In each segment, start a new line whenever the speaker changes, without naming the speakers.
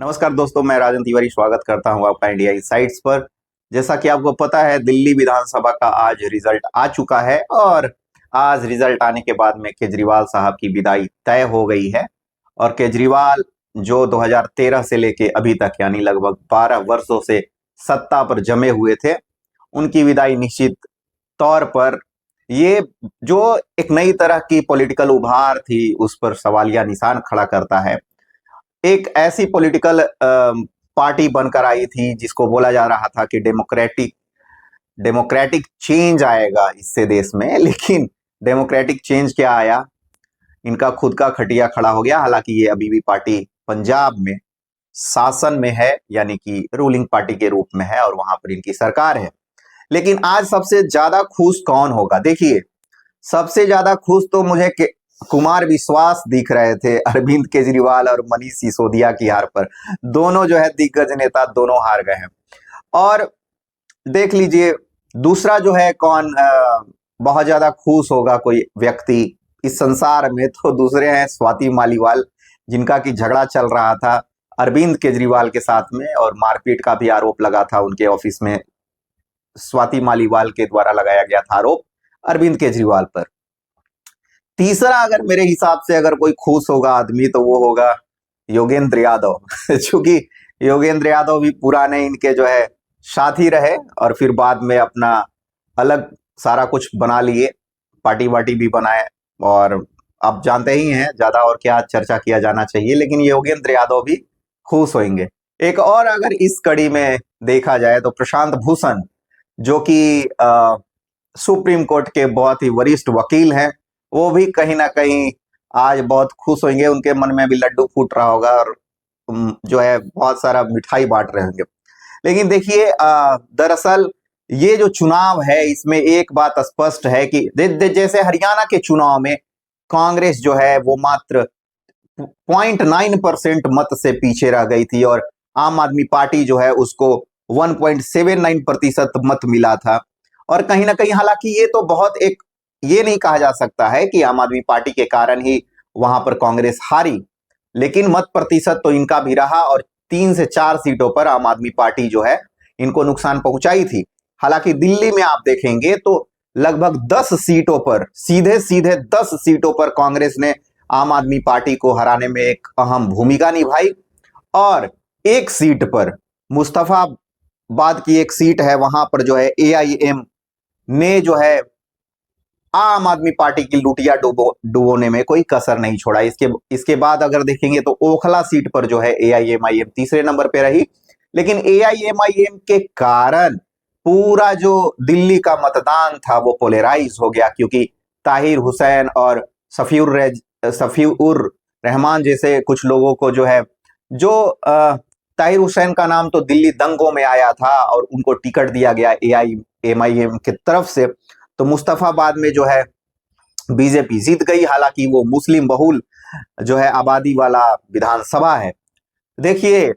नमस्कार दोस्तों, मैं राजन तिवारी स्वागत करता हूं आपका इंडिया इनसाइट्स पर। जैसा कि आपको पता है, दिल्ली विधानसभा का आज रिजल्ट आ चुका है और आज रिजल्ट आने के बाद में केजरीवाल साहब की विदाई तय हो गई है। और केजरीवाल जो 2013 से लेके अभी तक यानी लगभग 12 वर्षों से सत्ता पर जमे हुए थे, उनकी विदाई निश्चित तौर पर ये जो एक नई तरह की पॉलिटिकल उभार थी उस पर सवालिया निशान खड़ा करता है। एक ऐसी पॉलिटिकल पार्टी बनकर आई थी जिसको बोला जा रहा था कि डेमोक्रेटिक डेमोक्रेटिक चेंज आएगा इससे देश में, लेकिन डेमोक्रेटिक चेंज क्या आया? इनका खुद का खटिया खड़ा हो गया। हालांकि ये अभी भी पार्टी पंजाब में शासन में है, यानी कि रूलिंग पार्टी के रूप में है और वहां पर इनकी सरकार है। लेकिन आज सबसे ज्यादा खुश कौन होगा? देखिए, सबसे ज्यादा खुश तो मुझे कुमार विश्वास दिख रहे थे अरविंद केजरीवाल और मनीष सिसोदिया की हार पर। दोनों जो है दिग्गज नेता, दोनों हार गए हैं। और देख लीजिए, दूसरा जो है कौन बहुत ज्यादा खुश होगा कोई व्यक्ति इस संसार में, तो दूसरे हैं स्वाति मालीवाल, जिनका की झगड़ा चल रहा था अरविंद केजरीवाल के साथ में और मारपीट का भी आरोप लगा था उनके ऑफिस में। स्वाति मालीवाल के द्वारा लगाया गया था आरोप अरविंद केजरीवाल पर। तीसरा अगर मेरे हिसाब से अगर कोई खुश होगा आदमी तो वो होगा योगेंद्र यादव क्योंकि योगेंद्र यादव भी पुराने इनके जो है साथी रहे और फिर बाद में अपना अलग सारा कुछ बना लिए, पार्टी वार्टी भी बनाए। और आप जानते ही हैं, ज्यादा और क्या चर्चा किया जाना चाहिए, लेकिन योगेंद्र यादव भी खुश होंगे। एक और अगर इस कड़ी में देखा जाए तो प्रशांत भूषण, जो कि सुप्रीम कोर्ट के बहुत ही वरिष्ठ वकील हैं, वो भी कहीं ना कहीं आज बहुत खुश होंगे। उनके मन में भी लड्डू फूट रहा होगा और जो है बहुत सारा मिठाई बांट रहे होंगे। लेकिन देखिए, दरअसल ये जो चुनाव है इसमें एक बात स्पष्ट है कि जैसे हरियाणा के चुनाव में कांग्रेस जो है वो मात्र 0.9% मत से पीछे रह गई थी और आम आदमी पार्टी जो है उसको 1.79% मत मिला था। और कहीं ना कहीं, हालांकि ये तो बहुत एक, ये नहीं कहा जा सकता है कि आम आदमी पार्टी के कारण ही वहां पर कांग्रेस हारी, लेकिन मत प्रतिशत तो इनका भी रहा और 3 से 4 सीटों पर आम आदमी पार्टी जो है इनको नुकसान पहुंचाई थी। हालांकि दिल्ली में आप देखेंगे तो लगभग 10 सीटों पर, सीधे सीधे 10 सीटों पर कांग्रेस ने आम आदमी पार्टी को हराने में एक अहम भूमिका निभाई। और एक सीट पर, मुस्तफाबाद की एक सीट है, वहां पर जो है एआईएम ने जो है आम आदमी पार्टी की लुटिया डुबोने में कोई कसर नहीं छोड़ा। इसके बाद अगर देखेंगे तो ओखला सीट पर जो है एआईएमआईएम तीसरे नंबर पे रही। लेकिन एआईएमआईएम के कारण पूरा जो दिल्ली का मतदान था वो पोलराइज हो गया, क्योंकि ताहिर हुसैन और सफीउर रहमान जैसे कुछ लोगों को जो है, जो ताहिर हुसैन का नाम तो दिल्ली दंगों में आया था और उनको टिकट दिया गया एआईएमआईएम की तरफ से, तो मुस्तफाबाद में जो है बीजेपी जीत गई। हालांकि वो मुस्लिम बहुल जो है आबादी वाला विधानसभा है। देखिए,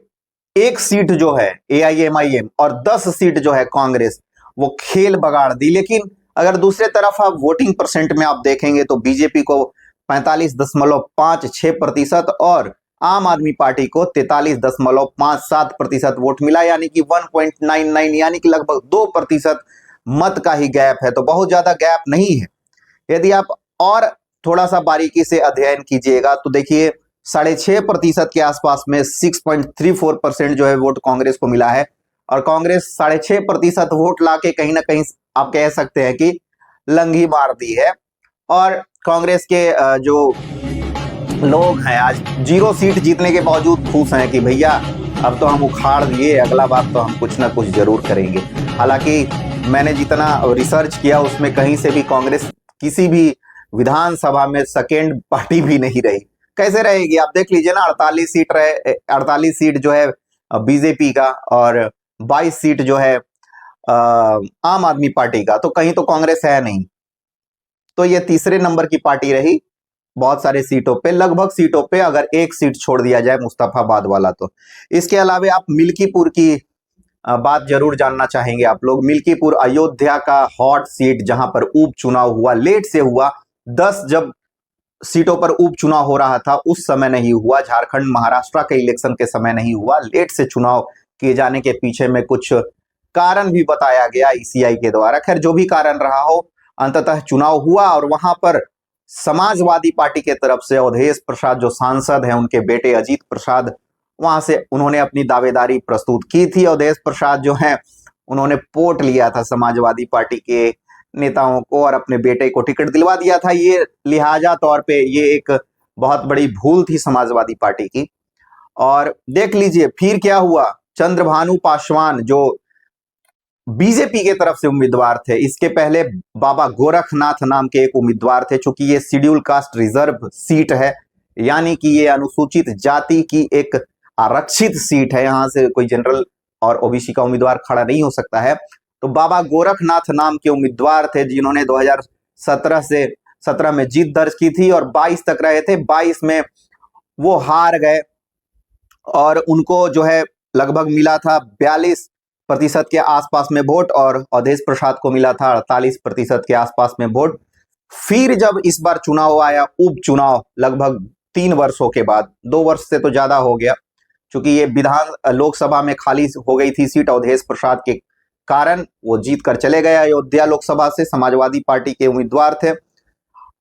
एक सीट जो है एआईएमआईएम और 10 सीट जो है कांग्रेस, वो खेल बगाड़ दी। लेकिन अगर दूसरे तरफ आप वोटिंग परसेंट में आप देखेंगे तो बीजेपी को 45.56% और आम आदमी पार्टी को 43.57% वोट मिला, यानी कि 1.99, यानी कि लगभग 2% मत का ही गैप है। तो बहुत ज्यादा गैप नहीं है। यदि आप और थोड़ा सा बारीकी से अध्ययन कीजिएगा तो देखिए, 6.5% के आसपास में 6.34% जो है वोट कांग्रेस को मिला है। और कांग्रेस 6.5% वोट लाके कहीं ना कहीं आप कह सकते हैं कि लंघी मार दी है। और कांग्रेस के जो लोग हैं आज 0 सीट जीतने के बावजूद खुश हैं कि भैया अब तो हम उखाड़ दिए, अगला बार तो हम कुछ ना कुछ जरूर करेंगे। हालांकि मैंने जितना रिसर्च किया उसमें कहीं से भी कांग्रेस किसी भी विधानसभा में सेकेंड पार्टी भी नहीं रही। कैसे रहेगी? आप देख लीजिए ना, 48 सीट रहे, 48 सीट जो है बीजेपी का और 22 सीट जो है आम आदमी पार्टी का, तो कहीं तो कांग्रेस है नहीं। तो ये तीसरे नंबर की पार्टी रही बहुत सारे सीटों पे, लगभग सीटों पे अगर एक सीट छोड़ दिया जाए मुस्तफाबाद वाला तो। इसके अलावा आप मिल्कीपुर की बात जरूर जानना चाहेंगे आप लोग। मिल्कीपुर अयोध्या का हॉट सीट, जहां पर उपचुनाव हुआ, लेट से हुआ। 10 जब सीटों पर उपचुनाव हो रहा था उस समय नहीं हुआ, झारखंड महाराष्ट्र के इलेक्शन के समय नहीं हुआ, लेट से चुनाव किए जाने के पीछे में कुछ कारण भी बताया गया ईसीआई के द्वारा। खैर जो भी कारण रहा हो, अंततः चुनाव हुआ और वहां पर समाजवादी पार्टी के तरफ से अवधेश प्रसाद जो सांसद हैं, उनके बेटे अजीत प्रसाद, वहां से उन्होंने अपनी दावेदारी प्रस्तुत की थी। अवधेश प्रसाद जो हैं उन्होंने पोट लिया था समाजवादी पार्टी के नेताओं को और अपने बेटे को टिकट दिलवा दिया था। ये लिहाजा तौर पे ये एक बहुत बड़ी भूल थी समाजवादी पार्टी की। और देख लीजिए फिर क्या हुआ, चंद्रभानु पासवान जो बीजेपी के तरफ से उम्मीदवार थे, इसके पहले बाबा गोरखनाथ नाम के एक उम्मीदवार थे। चूंकि ये शेड्यूल कास्ट रिजर्व सीट है, यानी कि ये अनुसूचित जाति की एक आरक्षित सीट है, यहां से कोई जनरल और ओबीसी का उम्मीदवार खड़ा नहीं हो सकता है। तो बाबा गोरखनाथ नाम के उम्मीदवार थे जिन्होंने 2017 में जीत दर्ज की थी और 22 तक रहे थे। 22 में वो हार गए और उनको जो है लगभग मिला था 42% के आसपास में वोट और अवधेश प्रसाद को मिला था 48% के आसपास में वोट। फिर जब इस बार चुनाव आया, उपचुनाव, लगभग 3 वर्षों के बाद, 2 वर्ष से तो ज्यादा हो गया, क्योंकि ये लोकसभा में खाली हो गई थी सीट अवधेश प्रसाद के कारण, वो जीत कर चले गए अयोध्या लोकसभा से, समाजवादी पार्टी के उम्मीदवार थे।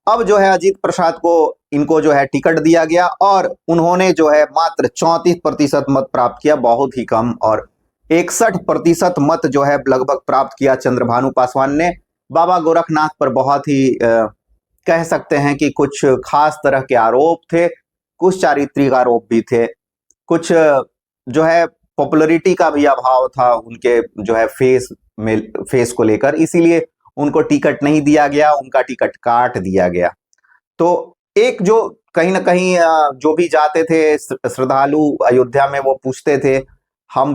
अब जो है अजीत प्रसाद को इनको जो है टिकट दिया गया और उन्होंने जो है मात्र 34% मत प्राप्त किया, बहुत ही कम, और 61% मत जो है लगभग प्राप्त किया चंद्रभानु पासवान ने। बाबा गोरखनाथ पर बहुत ही कह सकते हैं कि कुछ खास तरह के आरोप थे, कुछ चारित्रिक आरोप भी थे, कुछ जो है पॉपुलैरिटी का भी अभाव था उनके जो है फेस को लेकर, इसीलिए उनको टिकट नहीं दिया गया, उनका टिकट काट दिया गया। तो एक जो कहीं ना कहीं जो भी जाते थे श्रद्धालु अयोध्या में, वो पूछते थे, मैं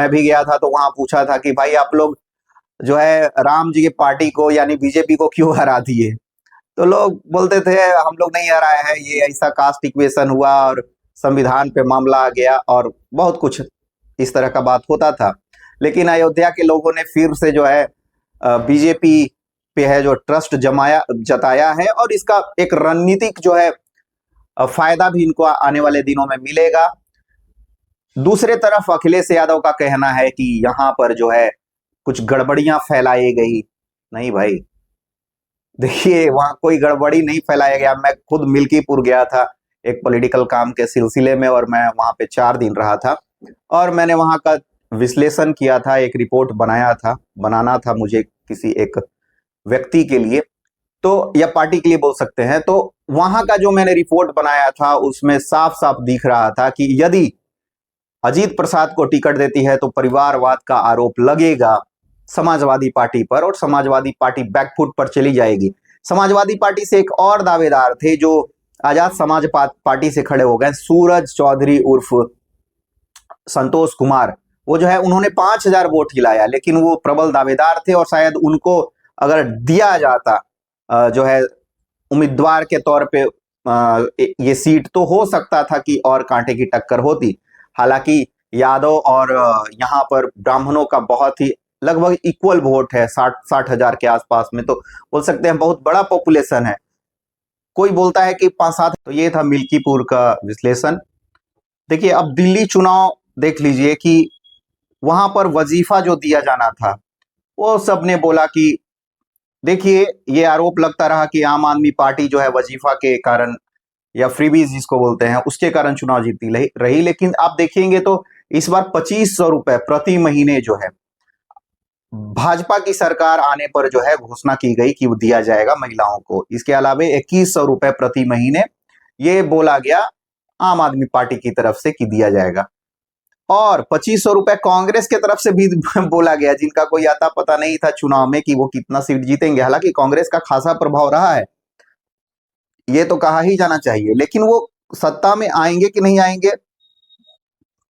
भी गया था तो वहां पूछा था कि भाई आप लोग जो है राम जी की पार्टी को यानी बीजेपी को क्यों हरा दिए? तो लोग बोलते थे हम लोग नहीं हराए हैं, ये ऐसा कास्ट इक्वेशन हुआ और संविधान पे मामला आ गया और बहुत कुछ इस तरह का बात होता था। लेकिन अयोध्या के लोगों ने फिर से जो है बीजेपी पे है जो ट्रस्ट जताया है और इसका एक रणनीतिक जो है फायदा भी इनको आने वाले दिनों में मिलेगा। दूसरे तरफ अखिलेश यादव का कहना है कि यहां पर जो है कुछ गड़बड़ियां फैलाई गई। नहीं भाई, देखिए वहां कोई गड़बड़ी नहीं फैलाया गया। मैं खुद मिल्कीपुर गया था एक पॉलिटिकल काम के सिलसिले में और मैं वहां पे 4 दिन रहा था और मैंने वहां का विश्लेषण किया था, एक रिपोर्ट बनाना था मुझे किसी एक व्यक्ति के लिए, तो या पार्टी के लिए बोल सकते हैं। तो वहां का जो मैंने रिपोर्ट बनाया था उसमें साफ साफ दिख रहा था कि यदि अजीत प्रसाद को टिकट देती है तो परिवारवाद का आरोप लगेगा समाजवादी पार्टी पर और समाजवादी पार्टी बैकफुट पर चली जाएगी। समाजवादी पार्टी से एक और दावेदार थे जो आजाद समाज पार्टी से खड़े हो गए, सूरज चौधरी उर्फ संतोष कुमार। वो जो है उन्होंने 5000 वोट हिलाया, लेकिन वो प्रबल दावेदार थे और शायद उनको अगर दिया जाता जो है उम्मीदवार के तौर पे ये सीट, तो हो सकता था कि और कांटे की टक्कर होती। हालांकि यादव और यहाँ पर ब्राह्मणों का बहुत ही लगभग इक्वल वोट है, 60 हजार के आसपास में, तो बोल सकते हैं बहुत बड़ा पॉपुलेशन है। कोई बोलता है कि 5-7। तो ये था मिल्कीपुर का विश्लेषण। देखिए अब दिल्ली चुनाव देख लीजिए कि वहां पर वजीफा जो दिया जाना था, वो सबने बोला कि देखिए ये आरोप लगता रहा कि आम आदमी पार्टी जो है वजीफा के कारण या फ्रीबीज जिसको बोलते हैं उसके कारण चुनाव जीतती रही। लेकिन आप देखेंगे तो इस बार 2500 रुपए प्रति महीने जो है भाजपा की सरकार आने पर जो है घोषणा की गई कि वो दिया जाएगा महिलाओं को। इसके अलावा 2100 रुपए प्रति महीने ये बोला गया आम आदमी पार्टी की तरफ से कि दिया जाएगा और 2500 रुपए कांग्रेस के तरफ से भी बोला गया, जिनका कोई आता पता नहीं था चुनाव में कि वो कितना सीट जीतेंगे। हालांकि कांग्रेस का खासा प्रभाव रहा है, ये तो कहा ही जाना चाहिए, लेकिन वो सत्ता में आएंगे कि नहीं आएंगे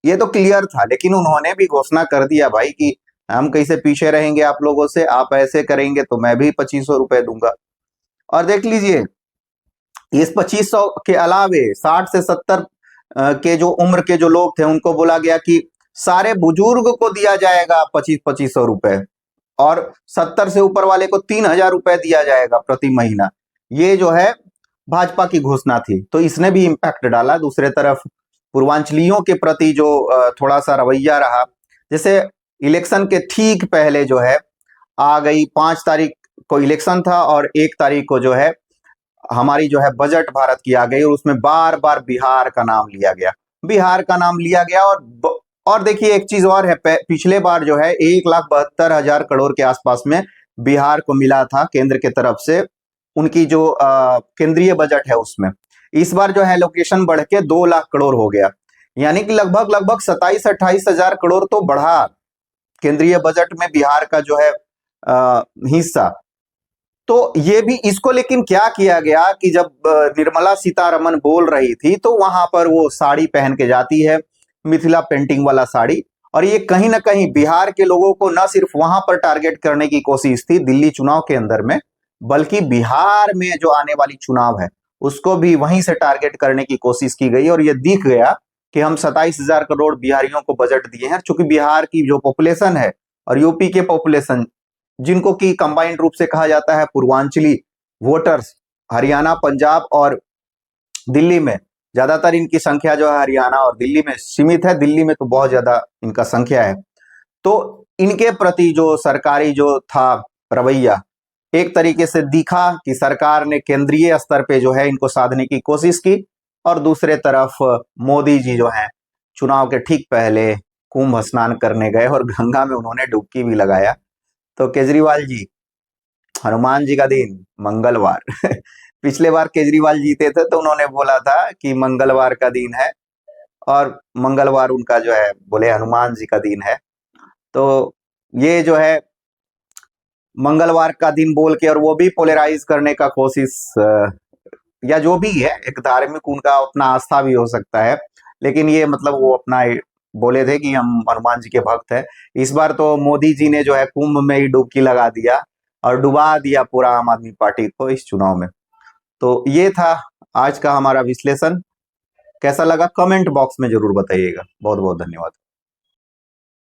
ये तो क्लियर था। लेकिन उन्होंने भी घोषणा कर दिया भाई कि हम कैसे पीछे रहेंगे आप लोगों से, आप ऐसे करेंगे तो मैं भी 2500 रुपए दूंगा। और देख लीजिए इस 2500 के अलावे 60 से 70 के जो उम्र के जो लोग थे उनको बोला गया कि सारे बुजुर्ग को दिया जाएगा 2500 रुपए और 70 से ऊपर वाले को 3000 रुपए दिया जाएगा प्रति महीना। ये जो है भाजपा की घोषणा थी, तो इसने भी इम्पैक्ट डाला। दूसरे तरफ पूर्वांचलियों के प्रति जो थोड़ा सा रवैया रहा, जैसे इलेक्शन के ठीक पहले जो है आ गई, 5 तारीख को इलेक्शन था और 1 तारीख को जो है हमारी जो है बजट भारत की आ गई, और उसमें बार बार बिहार का नाम लिया गया, बिहार का नाम लिया गया। और देखिए एक चीज और है, पिछले बार जो है 1,72,000 करोड़ के आसपास में बिहार को मिला था केंद्र के तरफ से, उनकी जो केंद्रीय बजट है उसमें। इस बार जो है लोकेशन बढ़ के 2 लाख करोड़ हो गया, यानी कि लगभग लगभग 27-28 हजार करोड़ तो बढ़ा केंद्रीय बजट में बिहार का जो है हिस्सा। तो ये भी इसको लेकिन क्या किया गया कि जब निर्मला सीतारमन बोल रही थी तो वहां पर वो साड़ी पहन के जाती है, मिथिला पेंटिंग वाला साड़ी, और ये कहीं ना कहीं बिहार के लोगों को न सिर्फ वहां पर टारगेट करने की कोशिश थी दिल्ली चुनाव के अंदर में, बल्कि बिहार में जो आने वाली चुनाव है उसको भी वहीं से टारगेट करने की कोशिश की गई। और ये दिख गया कि हम 27,000 करोड़ बिहारियों को बजट दिए हैं, चूंकि बिहार की जो पॉपुलेशन है और यूपी के पॉपुलेशन, जिनको कि कंबाइंड रूप से कहा जाता है पूर्वांचली वोटर्स, हरियाणा, पंजाब और दिल्ली में ज्यादातर इनकी संख्या जो है हरियाणा और दिल्ली में सीमित है, दिल्ली में तो बहुत ज्यादा इनका संख्या है। तो इनके प्रति जो सरकारी जो था रवैया, एक तरीके से दिखा कि सरकार ने केंद्रीय स्तर पे जो है इनको साधने की कोशिश की, और दूसरे तरफ मोदी जी जो है चुनाव के ठीक पहले कुंभ स्नान करने गए और गंगा में उन्होंने डुबकी भी लगाया। तो केजरीवाल जी, हनुमान जी का दिन मंगलवार पिछले बार केजरीवाल जीते थे तो उन्होंने बोला था कि मंगलवार का दिन है, और मंगलवार उनका जो है बोले हनुमान जी का दिन है। तो ये जो है मंगलवार का दिन बोल के, और वो भी पोलराइज करने का कोशिश, या जो भी है एक धार्मिक उनका अपना आस्था भी हो सकता है, लेकिन ये मतलब वो अपना बोले थे कि हम हनुमान जी के भक्त हैं। इस बार तो मोदी जी ने जो है कुंभ में ही डुबकी लगा दिया और डुबा दिया पूरा आम आदमी पार्टी को इस चुनाव में। तो ये था आज का हमारा विश्लेषण। कैसा लगा कमेंट बॉक्स में जरूर बताइएगा। बहुत बहुत धन्यवाद।